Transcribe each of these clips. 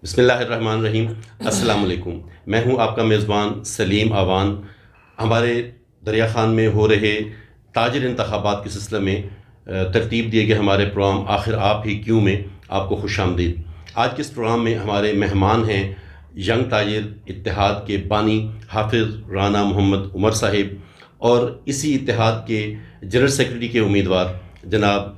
بسم اللہ الرحمن الرحیم۔ السلام علیکم، میں ہوں آپ کا میزبان سلیم آوان۔ ہمارے دریا خان میں ہو رہے تاجر انتخابات کے سلسلے میں ترتیب دیے گئے ہمارے پروگرام آخر آپ ہی کیوں میں آپ کو خوش آمدید۔ آج کے اس پروگرام میں ہمارے مہمان ہیں ینگ تاجر اتحاد کے بانی حافظ رانا محمد عمر صاحب اور اسی اتحاد کے جنرل سیکرٹری کے امیدوار جناب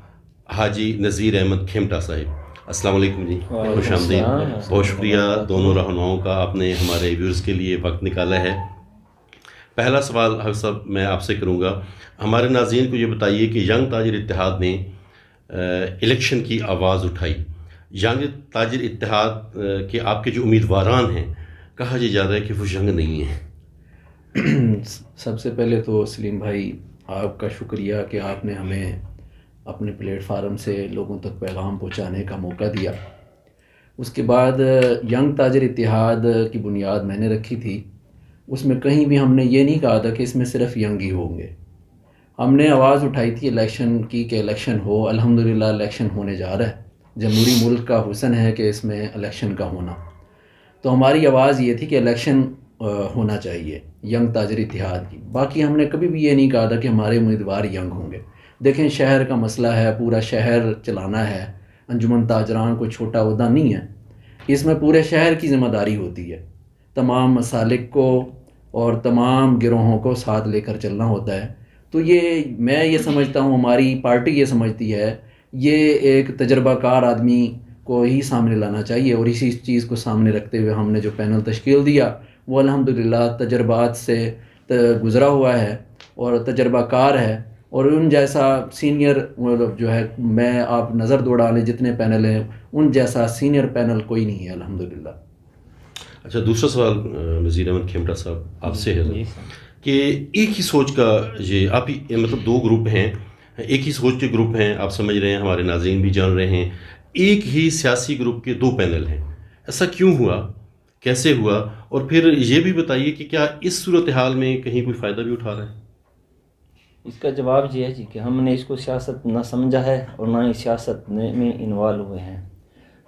حاجی نذیر احمد کھیمٹا صاحب۔ السلام علیکم جی، خوش آمدید۔ بہت شکریہ دونوں رہنماؤں کا، آپ نے ہمارے ویورز کے لیے وقت نکالا ہے۔ پہلا سوال حافظ صاحب میں آپ سے کروں گا، ہمارے ناظرین کو یہ بتائیے کہ ینگ تاجر اتحاد نے الیکشن کی آواز اٹھائی۔ ینگ تاجر اتحاد کے آپ کے جو امیدواران ہیں، کہا یہ جا رہا ہے کہ وہ ینگ نہیں ہیں۔ سب سے پہلے تو سلیم بھائی آپ کا شکریہ کہ آپ نے ہمیں اپنے پلیٹ فارم سے لوگوں تک پیغام پہنچانے کا موقع دیا۔ اس کے بعد ینگ تاجر اتحاد کی بنیاد میں نے رکھی تھی، اس میں کہیں بھی ہم نے یہ نہیں کہا تھا کہ اس میں صرف ینگ ہی ہوں گے۔ ہم نے آواز اٹھائی تھی الیکشن کی کہ الیکشن ہو، الحمدللہ الیکشن ہونے جا رہا ہے۔ جمہوری ملک کا حسن ہے کہ اس میں الیکشن کا ہونا، تو ہماری آواز یہ تھی کہ الیکشن ہونا چاہیے ینگ تاجر اتحاد کی۔ باقی ہم نے کبھی بھی یہ نہیں کہا تھا کہ ہمارے امیدوار ینگ ہوں گے۔ دیکھیں شہر کا مسئلہ ہے، پورا شہر چلانا ہے، انجمن تاجران کوئی چھوٹا عہدہ نہیں ہے، اس میں پورے شہر کی ذمہ داری ہوتی ہے، تمام مسالک کو اور تمام گروہوں کو ساتھ لے کر چلنا ہوتا ہے۔ تو میں یہ سمجھتا ہوں، ہماری پارٹی یہ سمجھتی ہے، یہ ایک تجربہ کار آدمی کو ہی سامنے لانا چاہیے، اور اسی چیز کو سامنے رکھتے ہوئے ہم نے جو پینل تشکیل دیا وہ الحمدللہ تجربات سے گزرا ہوا ہے اور تجربہ کار ہے، اور ان جیسا سینئر جو ہے، میں آپ نظر دوڑا لیں جتنے پینل ہیں ان جیسا سینئر پینل کوئی نہیں ہے الحمدللہ۔ اچھا، دوسرا سوال نذیر احمد کھیمٹا صاحب آپ سے ہے کہ ایک ہی سوچ کا یہ آپ ہی مطلب دو گروپ ہیں، ایک ہی سوچ کے گروپ ہیں، آپ سمجھ رہے ہیں، ہمارے ناظرین بھی جان رہے ہیں، ایک ہی سیاسی گروپ کے دو پینل ہیں، ایسا کیوں ہوا، کیسے ہوا؟ اور پھر یہ بھی بتائیے کہ کیا اس صورتحال میں کہیں کوئی فائدہ بھی اٹھا رہا ہے؟ اس کا جواب یہ ہے جی کہ ہم نے اس کو سیاست نہ سمجھا ہے اور نہ ہی سیاست میں انوالو ہوئے ہیں۔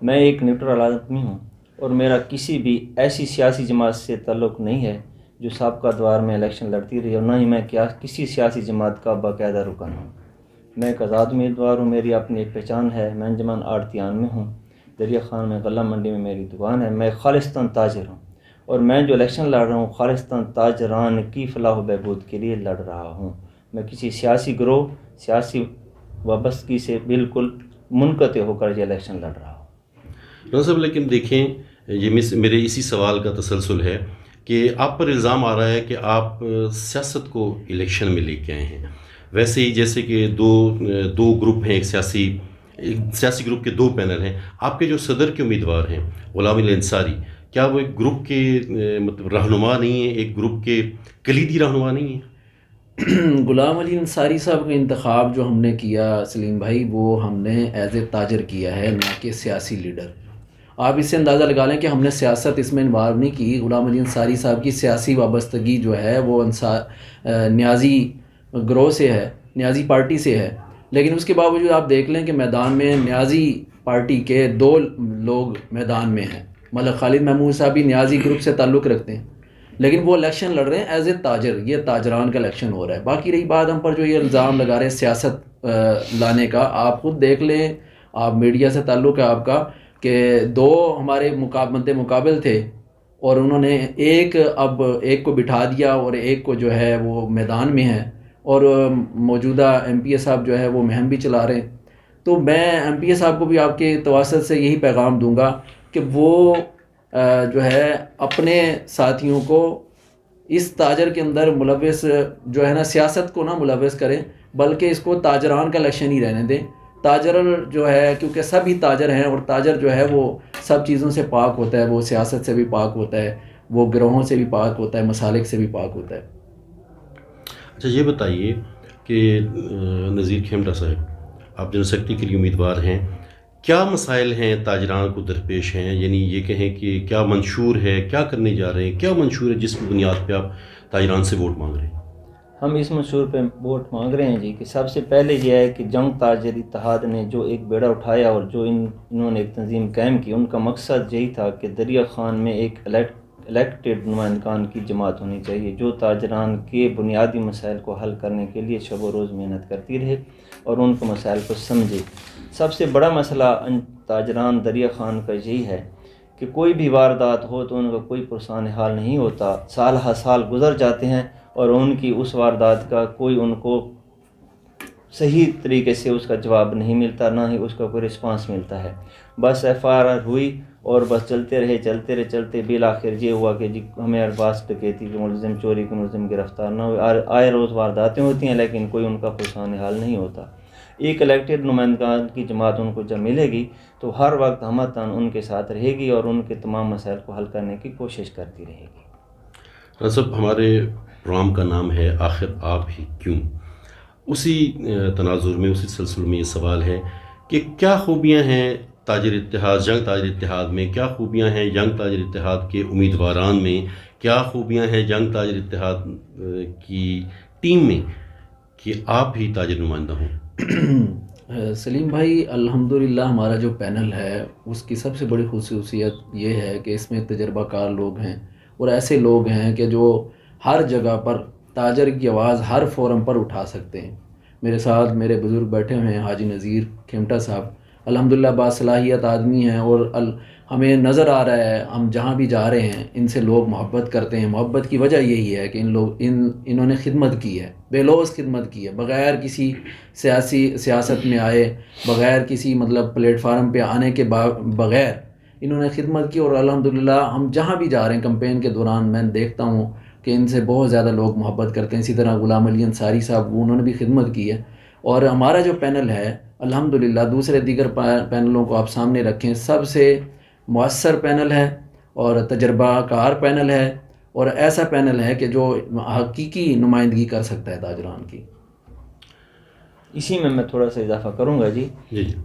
میں ایک نیوٹرل آدمی ہوں اور میرا کسی بھی ایسی سیاسی جماعت سے تعلق نہیں ہے جو سابقہ دوار میں الیکشن لڑتی رہی، اور نہ ہی میں کسی سیاسی جماعت کا باقاعدہ رکن ہوں۔ میں ایک آزاد امیدوار ہوں، میری اپنی ایک پہچان ہے، میں انجمن آڑتیان میں ہوں، دریا خان میں غلہ منڈی میں میری دکان ہے، میں خالصتاً تاجر ہوں، اور میں جو الیکشن لڑ رہا ہوں خالصتاً تاجران کی فلاح و بہبود کے لیے لڑ رہا ہوں۔ میں کسی سیاسی گروہ، سیاسی وابستگی سے بالکل منقطع ہو کر یہ الیکشن لڑ رہا ہوں۔ صاحب لیکن دیکھیں، یہ میرے اسی سوال کا تسلسل ہے کہ آپ پر الزام آ رہا ہے کہ آپ سیاست کو الیکشن میں لے کے آئے ہیں، ویسے ہی جیسے کہ دو گروپ ہیں، ایک سیاسی گروپ کے دو پینل ہیں، آپ کے جو صدر کے امیدوار ہیں غلام علی انصاری، کیا وہ ایک گروپ کے مطلب رہنما نہیں ہیں، ایک گروپ کے کلیدی رہنما نہیں ہیں؟ غلام علی انصاری صاحب کا انتخاب جو ہم نے کیا سلیم بھائی، وہ ہم نے ایز اے تاجر کیا ہے، نہ کہ سیاسی لیڈر۔ آپ اس سے اندازہ لگا لیں کہ ہم نے سیاست اس میں انوالو نہیں کی۔ غلام علی انصاری صاحب کی سیاسی وابستگی جو ہے وہ نیازی گروہ سے ہے، نیازی پارٹی سے ہے، لیکن اس کے باوجود آپ دیکھ لیں کہ میدان میں نیازی پارٹی کے دو لوگ میدان میں ہیں۔ ملک خالد محمود صاحب بھی نیازی گروپ سے تعلق رکھتے ہیں، لیکن وہ الیکشن لڑ رہے ہیں ایز اے تاجر، یہ تاجران کا الیکشن ہو رہا ہے۔ باقی رہی بات ہم پر جو یہ الزام لگا رہے ہیں سیاست لانے کا، آپ خود دیکھ لیں، آپ میڈیا سے تعلق ہے آپ کا، کہ دو ہمارے مقابل تھے اور انہوں نے ایک کو بٹھا دیا اور ایک کو جو ہے وہ میدان میں ہے، اور موجودہ ایم پی اے صاحب جو ہے وہ مہم بھی چلا رہے ہیں۔ تو میں ایم پی اے صاحب کو بھی آپ کے توسط سے یہی پیغام دوں گا کہ وہ جو ہے اپنے ساتھیوں کو اس تاجر کے اندر ملوث جو ہے نا، سیاست کو نہ ملوث کریں، بلکہ اس کو تاجران کا الیکشن ہی رہنے دیں۔ تاجر جو ہے، کیونکہ سب ہی تاجر ہیں، اور تاجر جو ہے وہ سب چیزوں سے پاک ہوتا ہے، وہ سیاست سے بھی پاک ہوتا ہے، وہ گروہوں سے بھی پاک ہوتا ہے، مسالک سے بھی پاک ہوتا ہے۔ اچھا، یہ بتائیے کہ نذیر کھیمٹا صاحب، آپ جنرل سیکرٹری کے لیے امیدوار ہیں، کیا مسائل ہیں تاجران کو درپیش ہیں؟ یعنی یہ کہیں کہ کیا منشور ہے، کیا کرنے جا رہے ہیں، کیا منشور ہے جس کی بنیاد پہ آپ تاجران سے ووٹ مانگ رہے ہیں؟ ہم اس منشور پہ ووٹ مانگ رہے ہیں جی کہ سب سے پہلے یہ ہے کہ جنگ تاجر اتحاد نے جو ایک بیڑا اٹھایا اور جو انہوں نے ایک تنظیم قائم کی، ان کا مقصد یہی تھا کہ دریا خان میں ایک الیکٹڈ نمائندگان کی جماعت ہونی چاہیے جو تاجران کے بنیادی مسائل کو حل کرنے کے لیے شب و روز محنت کرتی رہے اور ان کے مسائل کو سمجھے۔ سب سے بڑا مسئلہ ان تاجران دریا خان کا یہی ہے کہ کوئی بھی واردات ہو تو ان کا کوئی پرسان حال نہیں ہوتا، سال ہر سال گزر جاتے ہیں اور ان کی اس واردات کا کوئی ان کو صحیح طریقے سے اس کا جواب نہیں ملتا، نہ ہی اس کا کوئی رسپانس ملتا ہے۔ بس ایف آئی آر ہوئی اور بس چلتے بالآخر یہ ہوا کہ جی ہمیں پاس ڈکیتی کے ملزم، چوری کے ملزم گرفتار نہ ہوئے، آئے روز وارداتیں ہوتی ہیں لیکن کوئی ان کا پرسان حال نہیں ہوتا۔ ایک الیکٹڈ نمائندگان کی جماعت ان کو جب ملے گی تو ہر وقت ہمتاً ان کے ساتھ رہے گی اور ان کے تمام مسائل کو حل کرنے کی کوشش کرتی رہے گی۔ صاحب، ہمارے پروگرام کا نام ہے آخر آپ ہی کیوں؟ اسی تناظر میں، اسی سلسلے میں یہ سوال ہے کہ کیا خوبیاں ہیں تاجر اتحاد، جنگ تاجر اتحاد میں؟ کیا خوبیاں ہیں جنگ تاجر اتحاد کے امیدواران میں؟ کیا خوبیاں ہیں جنگ تاجر اتحاد کی ٹیم میں کہ آپ ہی تاجر نمائندہ ہوں؟ سلیم بھائی، الحمدللہ ہمارا جو پینل ہے اس کی سب سے بڑی خصوصیت یہ ہے کہ اس میں تجربہ کار لوگ ہیں اور ایسے لوگ ہیں کہ جو ہر جگہ پر تاجر کی آواز ہر فورم پر اٹھا سکتے ہیں۔ میرے ساتھ میرے بزرگ بیٹھے ہوئے ہیں، حاجی نذیر کھیمٹا صاحب، الحمدللہ باصلاحیت آدمی ہیں اور ہمیں نظر آ رہا ہے ہم جہاں بھی جا رہے ہیں ان سے لوگ محبت کرتے ہیں۔ محبت کی وجہ یہی ہے کہ انہوں نے خدمت کی ہے، بے لوث خدمت کی ہے، بغیر کسی سیاست میں آئے، بغیر کسی پلیٹ فارم پہ آنے کے بغیر انہوں نے خدمت کی، اور الحمدللہ ہم جہاں بھی جا رہے ہیں کمپین کے دوران میں دیکھتا ہوں کہ ان سے بہت زیادہ لوگ محبت کرتے ہیں۔ اسی طرح غلام علی انصاری صاحب، انہوں نے بھی خدمت کی ہے۔ اور ہمارا جو پینل ہے الحمدللہ دوسرے دیگر پینلوں کو آپ سامنے رکھیں، سب سے مؤثر پینل ہے اور تجربہ کار پینل ہے اور ایسا پینل ہے کہ جو حقیقی نمائندگی کر سکتا ہے تاجران کی۔ اسی میں تھوڑا سا اضافہ کروں گا جی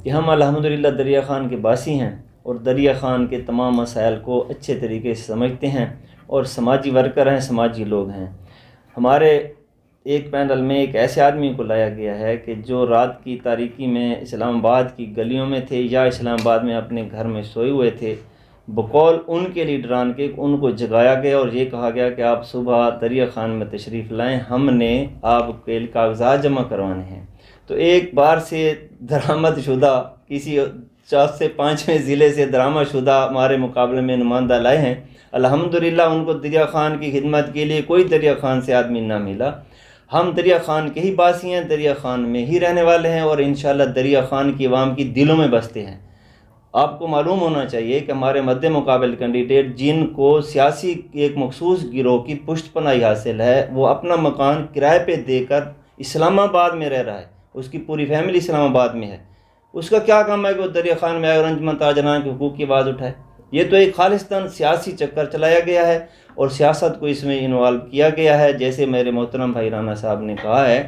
کہ ہم الحمدللہ دریا خان کے باسی ہیں اور دریا خان کے تمام مسائل کو اچھے طریقے سے سمجھتے ہیں اور سماجی ورکر ہیں، سماجی لوگ ہیں۔ ہمارے ایک پینل میں ایک ایسے آدمی کو لایا گیا ہے کہ جو رات کی تاریکی میں اسلام آباد کی گلیوں میں تھے یا اسلام آباد میں اپنے گھر میں سوئے ہوئے تھے، بقول ان کے لیڈران کے ان کو جگایا گیا اور یہ کہا گیا کہ آپ صبح دریا خان میں تشریف لائیں، ہم نے آپ کے کاغذات جمع کروانے ہیں۔ تو ایک بار سے درآمد شدہ کسی 4 سے 5ویں ضلع سے درآمد شدہ ہمارے مقابلے میں نمائندہ لائے ہیں۔ الحمدللہ ان کو دریا خان کی خدمت کے لیے کوئی دریا خان سے آدمی نہ ملا۔ ہم دریا خان کے ہی باسی ہیں، دریا خان میں ہی رہنے والے ہیں اور انشاءاللہ دریا خان کی عوام کی دلوں میں بستے ہیں۔ آپ کو معلوم ہونا چاہیے کہ ہمارے مد مقابل کینڈیڈیٹ جن کو سیاسی ایک مخصوص گروہ کی پشت پناہی حاصل ہے، وہ اپنا مکان کرائے پہ دے کر اسلام آباد میں رہ رہا ہے، اس کی پوری فیملی اسلام آباد میں ہے۔ اس کا کیا کام ہے کہ وہ دریا خان میں آئے اور انجمن تاجران کے حقوق کی آواز اٹھائے؟ یہ تو ایک خالصتاً سیاسی چکر چلایا گیا ہے اور سیاست کو اس میں انوالو کیا گیا ہے۔ جیسے میرے محترم بھائی رانا صاحب نے کہا ہے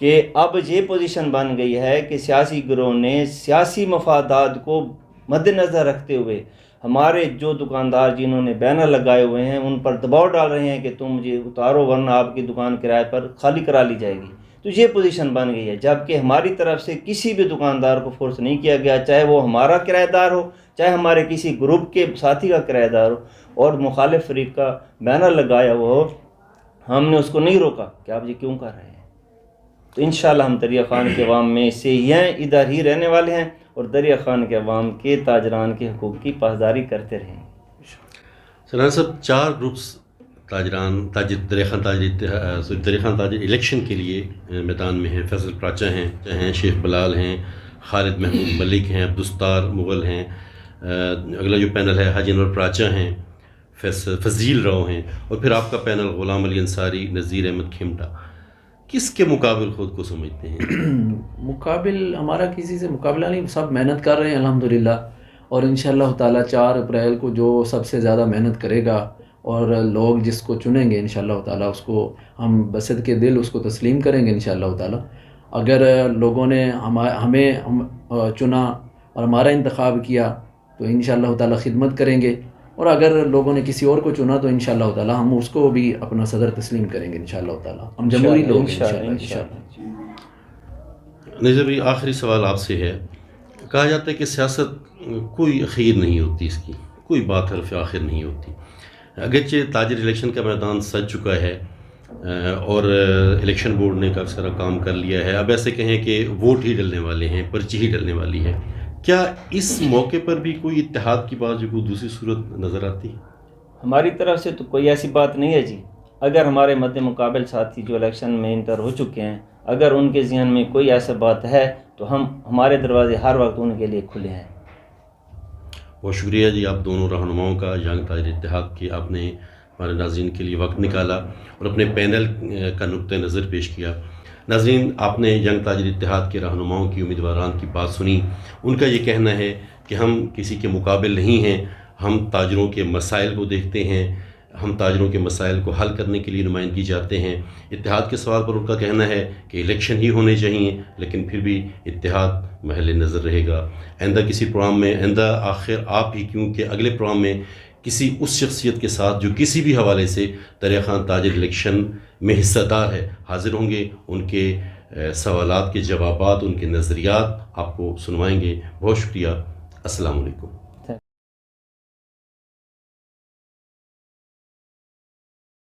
کہ اب یہ پوزیشن بن گئی ہے کہ سیاسی گروہ نے سیاسی مفادات کو مد نظر رکھتے ہوئے ہمارے جو دکاندار جنہوں نے بینر لگائے ہوئے ہیں ان پر دباؤ ڈال رہے ہیں کہ تم مجھے اتارو ورنہ آپ کی دکان کرائے پر خالی کرا لی جائے گی۔ تو یہ پوزیشن بن گئی ہے، جبکہ ہماری طرف سے کسی بھی دکاندار کو فورس نہیں کیا گیا، چاہے وہ ہمارا کرایہ دار ہو، چاہے ہمارے کسی گروپ کے ساتھی کا کرایہ دار ہو اور مخالف فریق کا بینر لگایا ہوا ہو، ہم نے اس کو نہیں روکا کہ آپ یہ کیوں کر رہے ہیں۔ تو انشاءاللہ ہم دریا خان کے عوام میں سے یہ ادھر ہی رہنے والے ہیں اور دریا خان کے عوام کے تاجران کے حقوق کی پاسداری کرتے رہیں۔ سلام صاحب، 4 گروپس دریا خان تاجر الیکشن کے لیے میدان میں ہیں۔ فیصل پراچہ ہیں، شیخ بلال ہیں، خالد محمود ملک ہیں، عبدالستار مغل ہیں، اگلا جو پینل ہے حاجی انور پراچہ ہیں، فضیل رو ہیں، اور پھر آپ کا پینل غلام علی انصاری، نذیر احمد کھیمٹا۔ کس کے مقابل خود کو سمجھتے ہیں؟ مقابل ہمارا کسی سے مقابلہ نہیں، سب محنت کر رہے ہیں الحمدللہ، اور انشاءاللہ تعالیٰ 4 اپریل کو جو سب سے زیادہ محنت کرے گا اور لوگ جس کو چنیں گے انشاءاللہ تعالیٰ اس کو ہم بسط کے دل اس کو تسلیم کریں گے انشاءاللہ تعالیٰ۔ اگر لوگوں نے ہمیں چنا اور ہمارا انتخاب کیا تو انشاءاللہ تعالیٰ خدمت کریں گے اور اگر لوگوں نے کسی اور کو چنا تو انشاءاللہ تعالی ہم اس کو بھی اپنا صدر تسلیم کریں گے انشاءاللہ تعالی. ہم جمہوری لوگ ہیں انشاءاللہ. نظیر بھائی آخری سوال آپ سے ہے. کہا جاتا ہے کہ سیاست کوئی اخیر نہیں ہوتی، اس کی کوئی بات حرف آخر نہیں ہوتی. اگرچہ تاجر الیکشن کا میدان سج چکا ہے اور الیکشن بورڈ نے کافی سارا کام کر لیا ہے، اب ایسے کہیں کہ ووٹ ہی ڈلنے والے ہیں، پرچی ہی ڈلنے والی ہے، کیا اس موقع پر بھی کوئی اتحاد کی بات جو کوئی دوسری صورت نظر آتی ہے؟ ہماری طرف سے تو کوئی ایسی بات نہیں ہے جی. اگر ہمارے مد مقابل ساتھی جو الیکشن میں انٹر ہو چکے ہیں، اگر ان کے ذہن میں کوئی ایسا بات ہے تو ہمارے دروازے ہر وقت ان کے لیے کھلے ہیں. بہت شکریہ جی آپ دونوں رہنماؤں کا، ینگ تاجر اتحاد کے. آپ نے ہمارے ناظرین کے لیے وقت نکالا اور اپنے پینل کا نقطہ نظر پیش کیا. ناظرین، آپ نے ینگ تاجر اتحاد کے رہنماؤں کی، امیدواران کی بات سنی. ان کا یہ کہنا ہے کہ ہم کسی کے مقابل نہیں ہیں، ہم تاجروں کے مسائل کو دیکھتے ہیں، ہم تاجروں کے مسائل کو حل کرنے کے لیے نمائندگی چاہتے ہیں. اتحاد کے سوال پر ان کا کہنا ہے کہ الیکشن ہی ہونے چاہیے، لیکن پھر بھی اتحاد محل نظر رہے گا. آئندہ کسی پروگرام میں، آئندہ آخر آپ ہی کیوں کہ اگلے پروگرام میں کسی اس شخصیت کے ساتھ جو کسی بھی حوالے سے دریا خان تاجر الیکشن میں حصہ دار ہے حاضر ہوں گے. ان کے سوالات کے جوابات، ان کے نظریات آپ کو سنوائیں گے. بہت شکریہ. السلام علیکم.